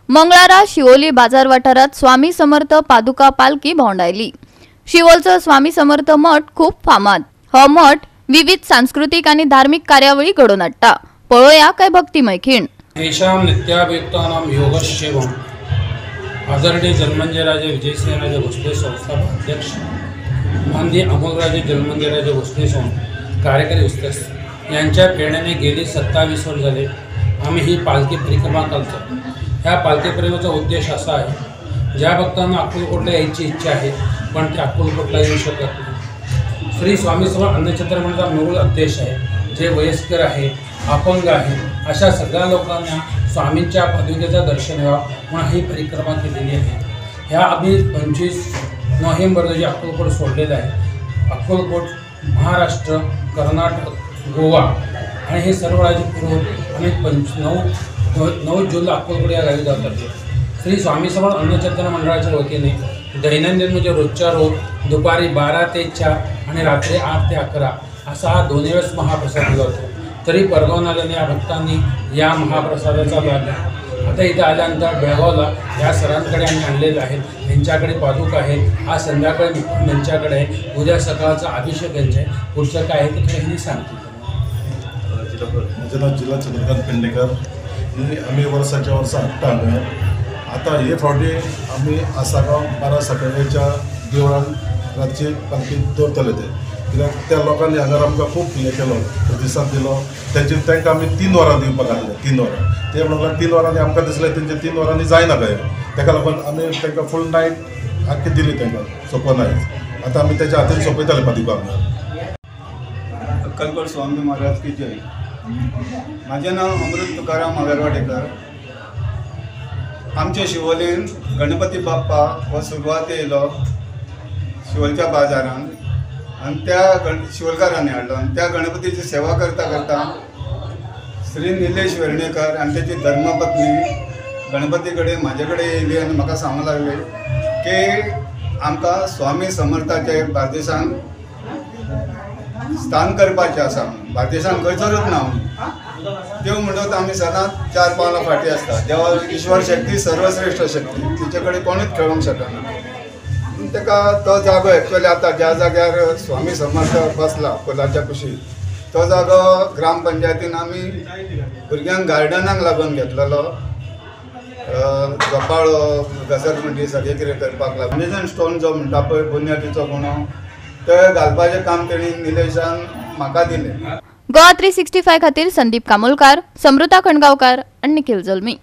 मंगळारा शिवोली बाजार वाठारात स्वामी समर्थ पादुका पालखी भोंवडायली। शिवोलचो स्वामी समर्थ मठ खूप फामाद। हो मठ विविध सांस्कृतिक आणि धार्मिक कार्यावळी घडोवन हाडटा। पळोवया काय भक्तिमय खीण। येषां नित्याभियुक्तानां योगक्षेमम् आदरणीय जन्मंजयराजे विजयसिंहराजे भोसले संस्थापक अध्यक्ष माननीय अमोलराजे जन्मंजयराजे भोसले कार्यकारी उस्ताद यांच्या प्रेरणेने गेली 27 वर्ष झाले आम्ही ही पालखी परिक्रमा करतो। ह्या पालखी परिक्रमेचा उद्देश असा आहे, ज्या भक्तांना अक्कलकोटला यायची इच्छा आहे पण ते अक्कलकोटला येऊ शकत नाही। श्री स्वामी समर्थ अन्नछत्र मंडळाचा मूळ उद्देश आहे, जे वयस्कर आहे, अपंग आहे, अशा सगळ्या लोकांना स्वामींच्या पादुकेचं दर्शन व्हावं म्हणून ही परिक्रमा केलेली आहे। ह्या आम्ही 25 नोव्हेंबर रोजी अक्कलकोट सोडलेलं आहे। अक्कलकोट महाराष्ट्र, कर्नाटक, गोवा आणि हे सर्व राज्य फिरून आम्ही 9 जूनला अक्कलकोट या गावी जातात। श्री स्वामी समर्थ अन्नछत्र मंडळाच्या वतीने दैनंदिन म्हणजे रोजच्या रोज दुपारी 12 ते 4 आणि रात्री 8 ते 11 असा हा 2 वेळेस महाप्रसाद जातो। तरी परगावून आलेल्या भक्तांनी या महाप्रसादाचा लाभ घ्या। आता इथं आल्यानंतर बेळगावला या सरांकडे आम्ही आणलेलं आहे, यांच्याकडे पादुका आहेत। आज संध्याकाळी यांच्याकडे आहे, उद्या सकाळचा अभिषेक यांचा आहे। पुढचं काय आहे ते त्यांनी सांगतील। माझं नाव जिल्हा चंद्रकांत पेडणेकर। आम्ही वर्षाच्या वर्ष हाडटा हांगा। आता हे फावटी आम्ही आसागांव 12 सकाळच्या देवळान रातची पालखी दवरतले ते, कित्याक त्या लोकांनी हांगा आमकां खूब हें केलो, प्रतिसाद दिलो। तांकां आमी 3 वरां दिवपाक लागले। 3 वरां ते म्हणून 3 वरांनी आमकां दिसलें तेंचे 3 वरांनी जायना काय, ताका लागून आमी तांकां फूल नायट आख्खी दिली तांकां सोंपोवन आयज। आता आमी तेच्या हातीन सोंपयताले पादुका हांगा। अक्कलकोट स्वामी महाराज की जय। माझे नाव अमृत तुकाराम आगरवाडेकर। आमच्या शिवोलीन गणपती बाप्पा हो सुरवात येयलो शिवोलच्या बाजारान आणि त्या शिवोलकारांनी हाडलो आणि त्या गणपतीची सेवा करता करता श्री निलेश वेर्णेकर आणि त्याची धर्मपत्नी गणपती कडेन म्हाजे कडेन येयली आणि म्हाका सांगूंक लागली की आमकां स्वामी समर्थाचे बार्देशांत स्थान करपाचें आसा। बार्देशांत खंयसरूच ना। देव म्हणत आमी सदांच 4 पावलां फाटीं आसता। देवा ईश्वर शक्ती सर्वश्रेष्ठ शक्ती, तिचे कडेन कोणूच खेळूंक शकना। ताका तो जागो एक्चुअली आता ज्या जाग्यार स्वामी समर्थ बसला फुलाच्या कुशीक, तो जागो ग्रामपंचायतीन आमी भुरग्यांक गार्डनाक लागून घेतलेलो। झोपाळो घसरगुंडी सगळें कितें करपाक लागून फाउंडेशन स्टोन जो म्हणटा पळय बुन्यादीचो गुणो ते घालपाचें काम तेणी निलेशान म्हाका दिलें। गोवा 365 खातीर संदीप कामोलकार, समृता खणगांवकार आणि निखिल जल्मी।